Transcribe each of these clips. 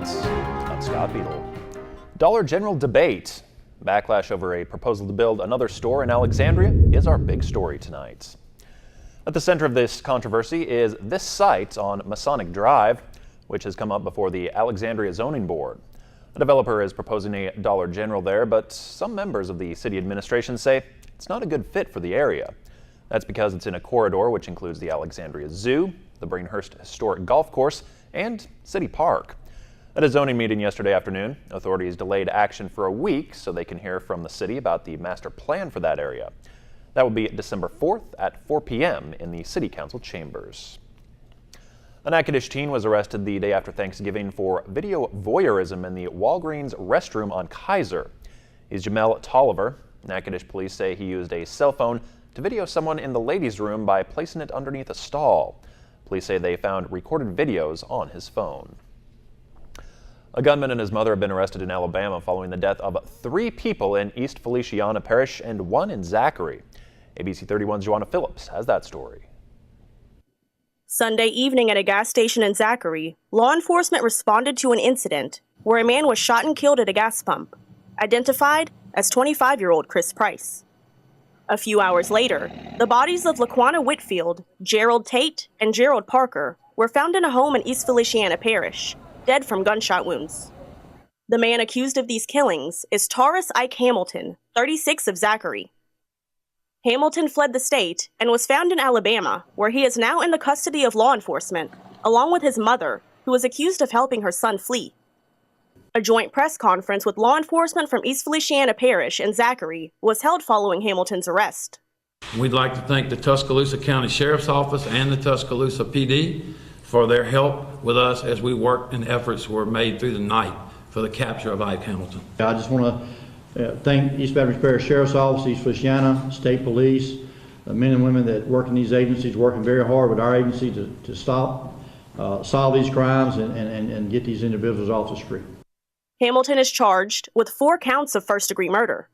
tonight. I'm Scott Beadle. Dollar General debate. Backlash over a proposal to build another store in Alexandria is our big story tonight. At the center of this controversy is this site on Masonic Drive, which has come up before the Alexandria Zoning Board. A developer is proposing a Dollar General there, but some members of the city administration say it's not a good fit for the area. That's because it's in a corridor which includes the Alexandria Zoo, the Breenhurst Historic Golf Course, and City Park. At a zoning meeting yesterday afternoon, authorities delayed action for a week so they can hear from the city about the master plan for that area. That will be December 4th at 4 p.m. in the City Council chambers. An Natchitoches teen was arrested the day after Thanksgiving for video voyeurism in the Walgreens restroom on Kaiser. He's Jamel Tolliver. Natchitoches police say he used a cell phone to video someone in the ladies' room by placing it underneath a stall. Police say they found recorded videos on his phone. A gunman and his mother have been arrested in Alabama following the death of 3 people in East Feliciana Parish and 1 in Zachary. ABC31's Joanna Phillips has that story. Sunday evening at a gas station in Zachary, law enforcement responded to an incident where a man was shot and killed at a gas pump, identified as 25-year-old Chris Price. A few hours later, the bodies of Laquana Whitfield, Gerald Tate, and Gerald Parker were found in a home in East Feliciana Parish, dead from gunshot wounds. The man accused of these killings is Taurus Ike Hamilton, 36 of Zachary. Hamilton fled the state and was found in Alabama, where he is now in the custody of law enforcement, along with his mother, who is accused of helping her son flee. A joint press conference with law enforcement from East Feliciana Parish and Zachary was held following Hamilton's arrest. We'd like to thank the Tuscaloosa County Sheriff's Office and the Tuscaloosa PD for their help with us as we worked and efforts were made through the night for the capture of Ike Hamilton. I just want to thank East Baton Rouge Parish Sheriff's Office, East Feliciana, State Police, the men and women that work in these agencies, working very hard with our agency to solve these crimes and get these individuals off the street. Hamilton is charged with 4 counts of first-degree murder.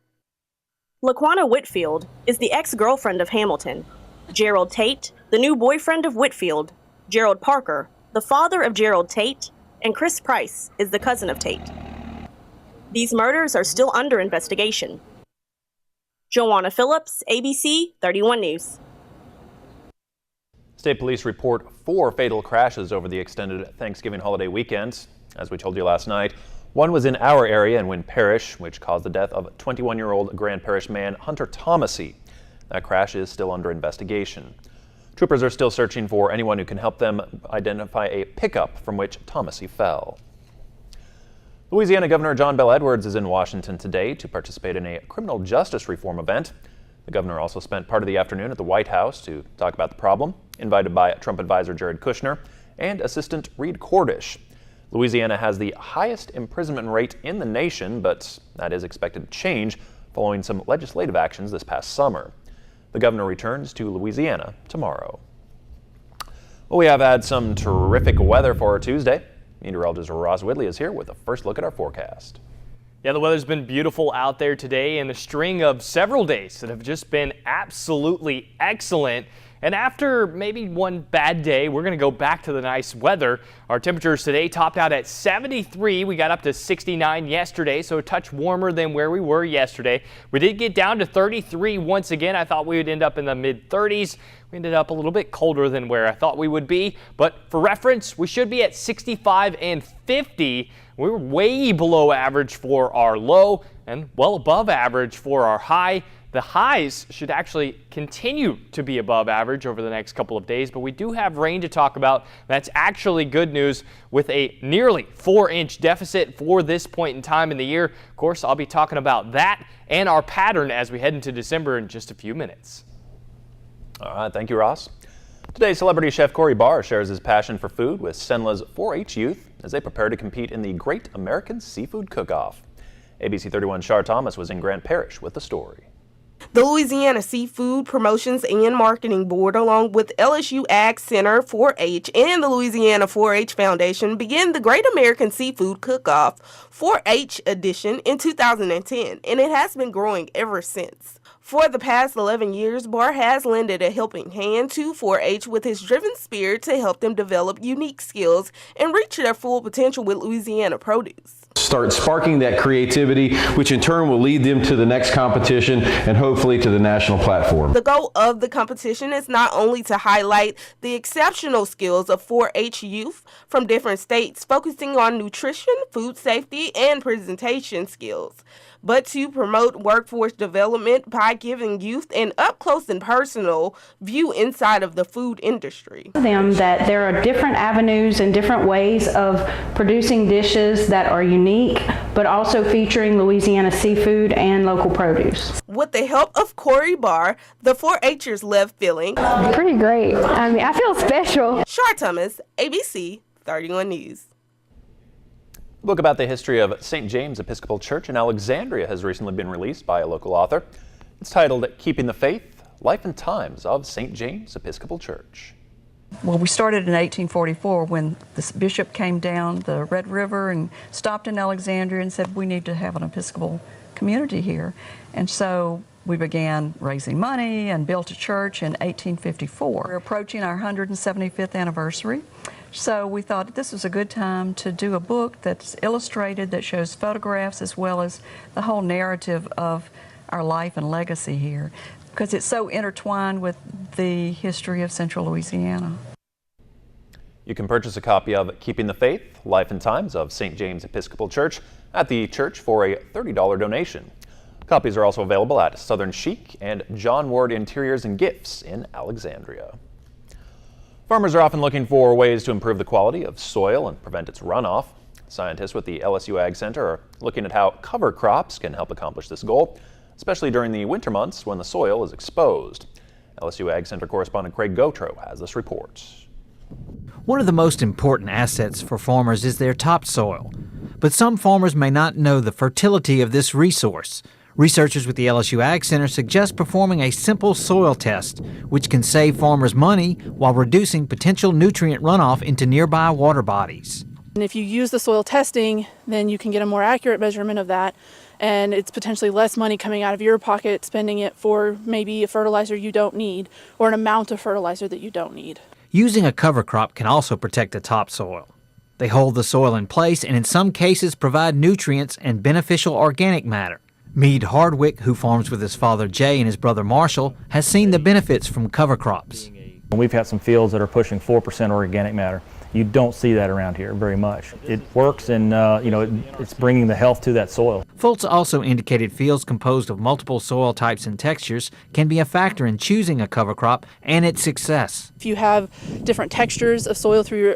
Laquana Whitfield is the ex-girlfriend of Hamilton. Gerald Tate, the new boyfriend of Whitfield. Gerald Parker, the father of Gerald Tate, and Chris Price is the cousin of Tate. These murders are still under investigation. Joanna Phillips, ABC 31 News. State police report 4 fatal crashes over the extended Thanksgiving holiday weekend. As we told you last night, one was in our area in Wynn Parish, which caused the death of 21-year-old Grand Parish man Hunter Thomasy. That crash is still under investigation. Troopers are still searching for anyone who can help them identify a pickup from which Thomasy fell. Louisiana Governor John Bel Edwards is in Washington today to participate in a criminal justice reform event. The governor also spent part of the afternoon at the White House to talk about the problem, invited by Trump advisor Jared Kushner and Assistant Reed Cordish. Louisiana has the highest imprisonment rate in the nation, but that is expected to change following some legislative actions this past summer. The governor returns to Louisiana tomorrow. Well, we have had some terrific weather for our Tuesday. Meteorologist Ross Whitley is here with a first look at our forecast. Yeah, the weather's been beautiful out there today and a string of several days that have just been absolutely excellent. And after maybe one bad day, we're going to go back to the nice weather. Our temperatures today topped out at 73. We got up to 69 yesterday, so a touch warmer than where we were yesterday. We did get down to 33 once again. I thought we would end up in the mid-30s. We ended up a little bit colder than where I thought we would be. But for reference, we should be at 65 and 50. We were way below average for our low and well above average for our high. The highs should actually continue to be above average over the next couple of days, but we do have rain to talk about. That's actually good news with a nearly 4-inch deficit for this point in time in the year. Of course, I'll be talking about that and our pattern as we head into December in just a few minutes. All right, thank you, Ross. Today, celebrity chef Corey Barr shares his passion for food with Senla's 4-H youth as they prepare to compete in the Great American Seafood Cook-Off. ABC 31's Shar Thomas was in Grant Parish with the story. The Louisiana Seafood Promotions and Marketing Board, along with LSU Ag Center 4-H and the Louisiana 4-H Foundation, began the Great American Seafood Cook-Off 4-H edition in 2010, and it has been growing ever since. For the past 11 years, Barr has lended a helping hand to 4-H with his driven spirit to help them develop unique skills and reach their full potential with Louisiana produce. Start sparking that creativity, which in turn will lead them to the next competition and hopefully to the national platform. The goal of the competition is not only to highlight the exceptional skills of 4-H youth from different states, focusing on nutrition, food safety, and presentation skills, but to promote workforce development by giving youth an up-close and personal view inside of the food industry. Them that there are different avenues and different ways of producing dishes that are unique, but also featuring Louisiana seafood and local produce. With the help of Corey Barr, the 4-Hers left feeling pretty great. I mean, I feel special. Shar Thomas, ABC 31 News. A book about the history of St. James Episcopal Church in Alexandria has recently been released by a local author. It's titled Keeping the Faith, Life and Times of St. James Episcopal Church. Well, we started in 1844 when the bishop came down the Red River and stopped in Alexandria and said, we need to have an Episcopal community here. And so we began raising money and built a church in 1854. We're approaching our 175th anniversary. So we thought this was a good time to do a book that's illustrated, that shows photographs as well as the whole narrative of our life and legacy here, because it's so intertwined with the history of Central Louisiana. You can purchase a copy of Keeping the Faith, Life and Times of St. James Episcopal Church at the church for a $30 donation. Copies are also available at Southern Chic and John Ward Interiors and Gifts in Alexandria. Farmers are often looking for ways to improve the quality of soil and prevent its runoff. Scientists with the LSU Ag Center are looking at how cover crops can help accomplish this goal, especially during the winter months when the soil is exposed. LSU Ag Center correspondent Craig Gautreaux has this report. One of the most important assets for farmers is their topsoil, but some farmers may not know the fertility of this resource. Researchers with the LSU Ag Center suggest performing a simple soil test, which can save farmers money while reducing potential nutrient runoff into nearby water bodies. And if you use the soil testing, then you can get a more accurate measurement of that, and it's potentially less money coming out of your pocket, spending it for maybe a fertilizer you don't need or an amount of fertilizer that you don't need. Using a cover crop can also protect the topsoil. They hold the soil in place and in some cases provide nutrients and beneficial organic matter. Meade Hardwick, who farms with his father Jay and his brother Marshall, has seen the benefits from cover crops. We've had some fields that are pushing 4% organic matter. You don't see that around here very much. It works, and it's bringing the health to that soil. Fultz also indicated fields composed of multiple soil types and textures can be a factor in choosing a cover crop and its success. If you have different textures of soil through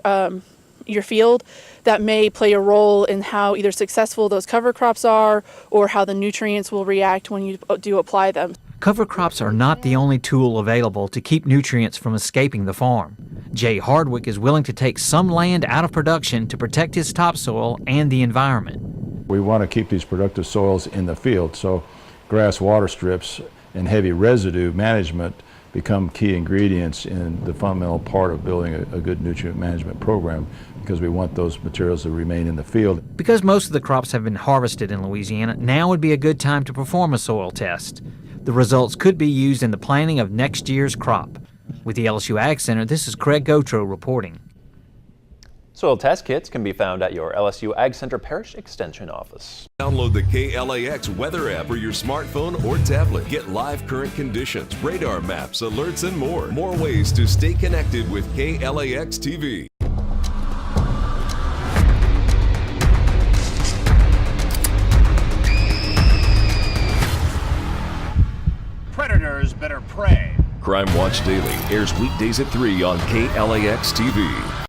your field, that may play a role in how either successful those cover crops are or how the nutrients will react when you do apply them. Cover crops are not the only tool available to keep nutrients from escaping the farm. Jay Hardwick is willing to take some land out of production to protect his topsoil and the environment. We want to keep these productive soils in the field, so grass water strips and heavy residue management become key ingredients in the fundamental part of building a good nutrient management program, because we want those materials to remain in the field. Because most of the crops have been harvested in Louisiana, now would be a good time to perform a soil test. The results could be used in the planning of next year's crop. With the LSU Ag Center, this is Craig Gautreaux reporting. Soil test kits can be found at your LSU Ag Center Parish Extension Office. Download the KLAX weather app for your smartphone or tablet. Get live current conditions, radar maps, alerts, and more. More ways to stay connected with KLAX TV. Predators better pray. Crime Watch Daily airs weekdays at 3 on KLAX TV.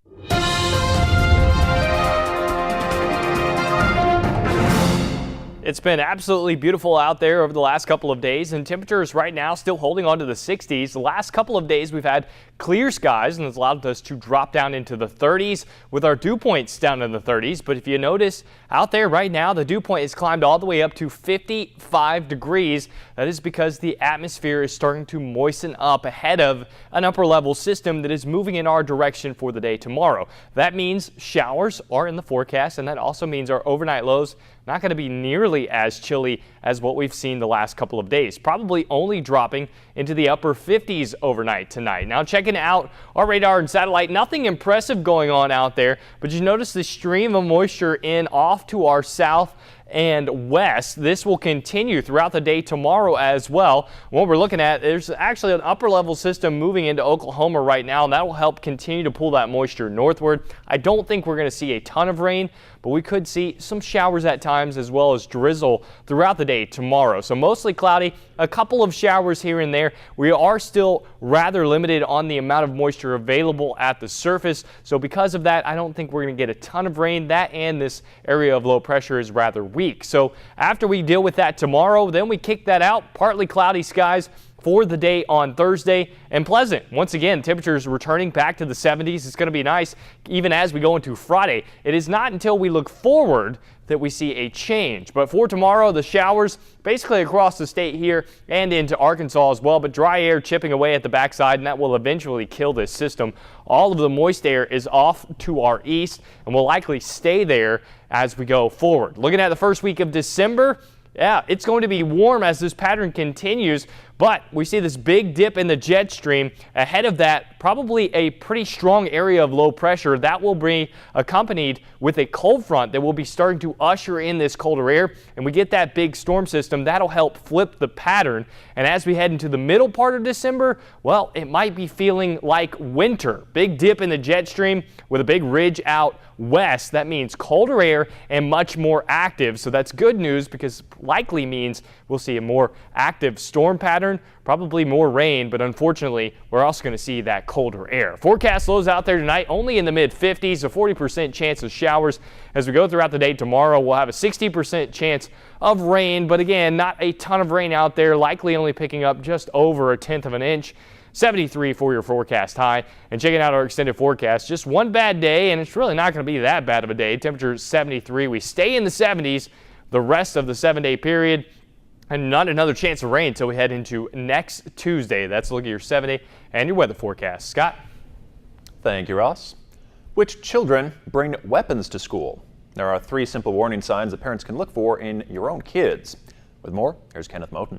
It's been absolutely beautiful out there over the last couple of days, and temperatures right now still holding on to the 60s. The last couple of days we've had clear skies, and it's allowed us to drop down into the 30s with our dew points down in the 30s. But if you notice out there right now, the dew point has climbed all the way up to 55 degrees. That is because the atmosphere is starting to moisten up ahead of an upper level system that is moving in our direction for the day tomorrow. That means showers are in the forecast, and that also means our overnight lows not going to be nearly as chilly as what we've seen the last couple of days. Probably only dropping into the upper 50s overnight tonight. Now checking out our radar and satellite, nothing impressive going on out there, but you notice the stream of moisture in off to our south and west. This will continue throughout the day tomorrow as well. What we're looking at, there's actually an upper level system moving into Oklahoma right now, and that will help continue to pull that moisture northward. I don't think we're going to see a ton of rain, but we could see some showers at times as well as drizzle throughout the day tomorrow. So mostly cloudy, a couple of showers here and there. We are still rather limited on the amount of moisture available at the surface. So because of that, I don't think we're going to get a ton of rain. That and this area of low pressure is rather weak. So after we deal with that tomorrow, then we kick that out. Partly cloudy skies for the day on Thursday, and pleasant. Once again, temperatures returning back to the 70s. It's going to be nice even as we go into Friday. It is not until we look forward that we see a change. But for tomorrow, the showers basically across the state here and into Arkansas as well, but dry air chipping away at the backside, and that will eventually kill this system. All of the moist air is off to our east and will likely stay there as we go forward. Looking at the first week of December, yeah, it's going to be warm as this pattern continues, but we see this big dip in the jet stream. Ahead of that, probably a pretty strong area of low pressure that will be accompanied with a cold front that will be starting to usher in this colder air, and we get that big storm system that'll help flip the pattern. And as we head into the middle part of December, well, it might be feeling like winter. Big dip in the jet stream with a big ridge out west. That means colder air and much more active. So that's good news because likely means we'll see a more active storm pattern, probably more rain, but unfortunately, we're also going to see that colder air. Forecast lows out there tonight, only in the mid-50s, a 40% chance of showers. As we go throughout the day tomorrow, we'll have a 60% chance of rain, but again, not a ton of rain out there, likely only picking up just over a tenth of an inch. 73 for your forecast high. And checking out our extended forecast, just one bad day, and it's really not going to be that bad of a day. Temperature 73. We stay in the 70s the rest of the 7-day period, and not another chance of rain until we head into next Tuesday. That's a look at your 7-day and your weather forecast. Scott? Thank you, Ross. Which children bring weapons to school? There are 3 simple warning signs that parents can look for in your own kids. With more, here's Kenneth Moten.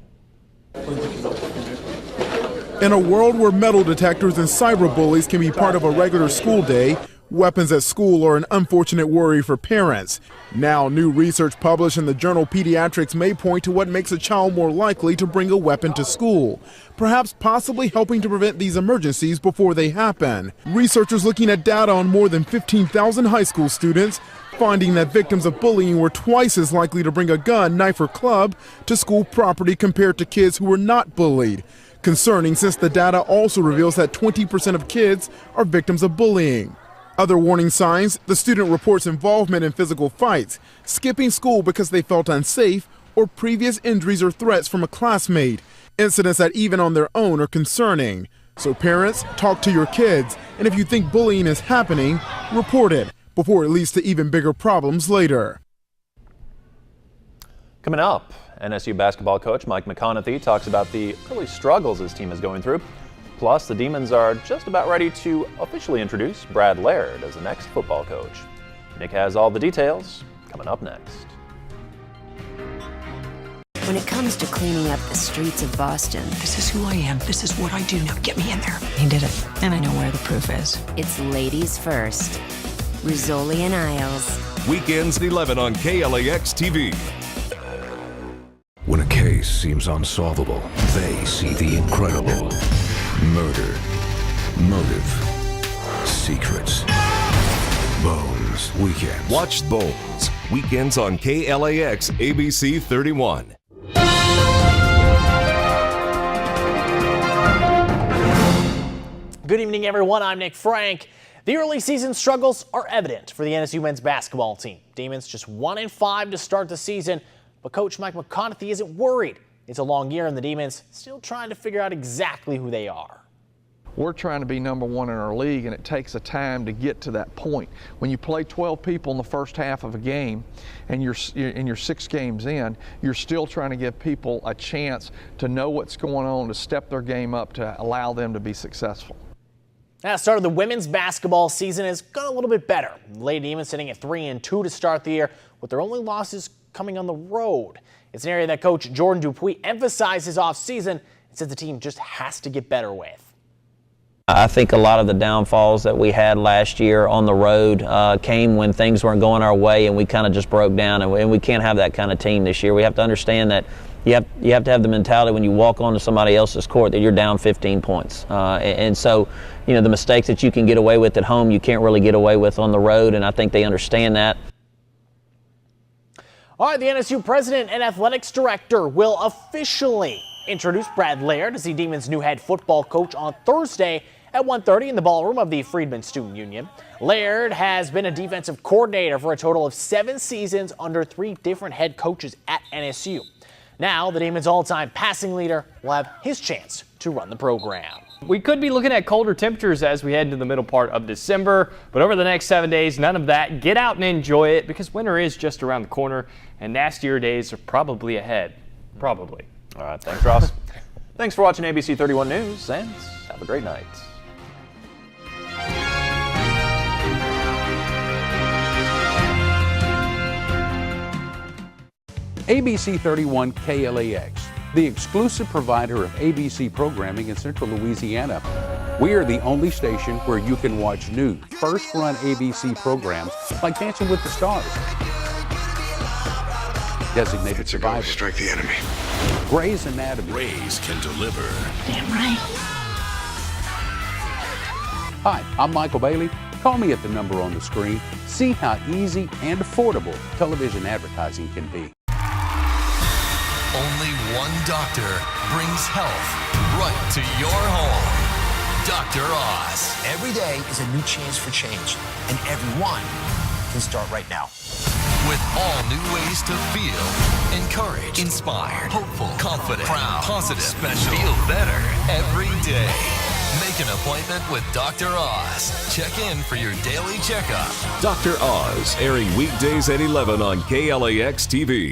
In a world where metal detectors and cyberbullies can be part of a regular school day, weapons at school are an unfortunate worry for parents. Now, new research published in the journal Pediatrics may point to what makes a child more likely to bring a weapon to school, perhaps possibly helping to prevent these emergencies before they happen. Researchers looking at data on more than 15,000 high school students finding that victims of bullying were twice as likely to bring a gun, knife, or club to school property compared to kids who were not bullied. Concerning since the data also reveals that 20% of kids are victims of bullying. Other warning signs, the student reports involvement in physical fights, skipping school because they felt unsafe, or previous injuries or threats from a classmate. Incidents that even on their own are concerning. So parents, talk to your kids, and if you think bullying is happening, report it before it leads to even bigger problems later. Coming up, NSU basketball coach Mike McConaughey talks about the early struggles his team is going through. Plus, the Demons are just about ready to officially introduce Brad Laird as the next football coach. Nick has all the details coming up next. When it comes to cleaning up the streets of Boston, this is who I am. This is what I do. Now get me in there. He did it, and I know where the proof is. It's ladies first. Rizzoli and Isles. Weekends at 11 on KLAX TV. When a case seems unsolvable, they see the incredible. Murder, motive, secrets, Bones Weekends. Watch Bones Weekends on KLAX ABC31. Good evening, everyone. I'm Nick Frank. The early season struggles are evident for the NSU men's basketball team. Demons just 1-5 to start the season, but Coach Mike McConaughey isn't worried. It's a long year and the Demons still trying to figure out exactly who they are. We're trying to be number 1 in our league, and it takes a time to get to that point. When you play 12 people in the first half of a game and you're 6 games in, you're still trying to give people a chance to know what's going on, to step their game up, to allow them to be successful. Now, the start of the women's basketball season has gone a little bit better. The Lady Demons sitting at 3-2 to start the year, with their only losses coming on the road. It's an area that coach Jordan Dupuis emphasizes off season and says the team just has to get better with. I think a lot of the downfalls that we had last year on the road came when things weren't going our way and we kind of just broke down, and we can't have that kind of team this year. We have to understand that you have to have the mentality when you walk onto somebody else's court that you're down 15 points. And so, the mistakes that you can get away with at home, you can't really get away with on the road, and I think they understand that. All right, the NSU president and athletics director will officially introduce Brad Laird as the Demons' new head football coach on Thursday at 1:30 in the ballroom of the Freedman Student Union. Laird has been a defensive coordinator for a total of 7 seasons under 3 different head coaches at NSU. Now, the Demons' all-time passing leader will have his chance to run the program. We could be looking at colder temperatures as we head into the middle part of December, but over the next 7 days, none of that. Get out and enjoy it because winter is just around the corner and nastier days are probably ahead. Probably. All right, thanks, Ross. Thanks for watching ABC 31 News, and have a great night. ABC 31 KLAX, the exclusive provider of ABC programming in Central Louisiana. We are the only station where you can watch new, first-run ABC programs like Dancing with the Stars, Designated Survivor, Strike the enemy. Grey's Anatomy. Rays can deliver. Damn right. Hi, I'm Michael Bailey. Call me at the number on the screen. See how easy and affordable television advertising can be. Only one doctor brings health right to your home. Dr. Oz. Every day is a new chance for change, and everyone can start right now. With all new ways to feel, encouraged, inspired, hopeful, confident, proud, positive, special, feel better every day. Make an appointment with Dr. Oz. Check in for your daily checkup. Dr. Oz, airing weekdays at 11 on KLAX TV.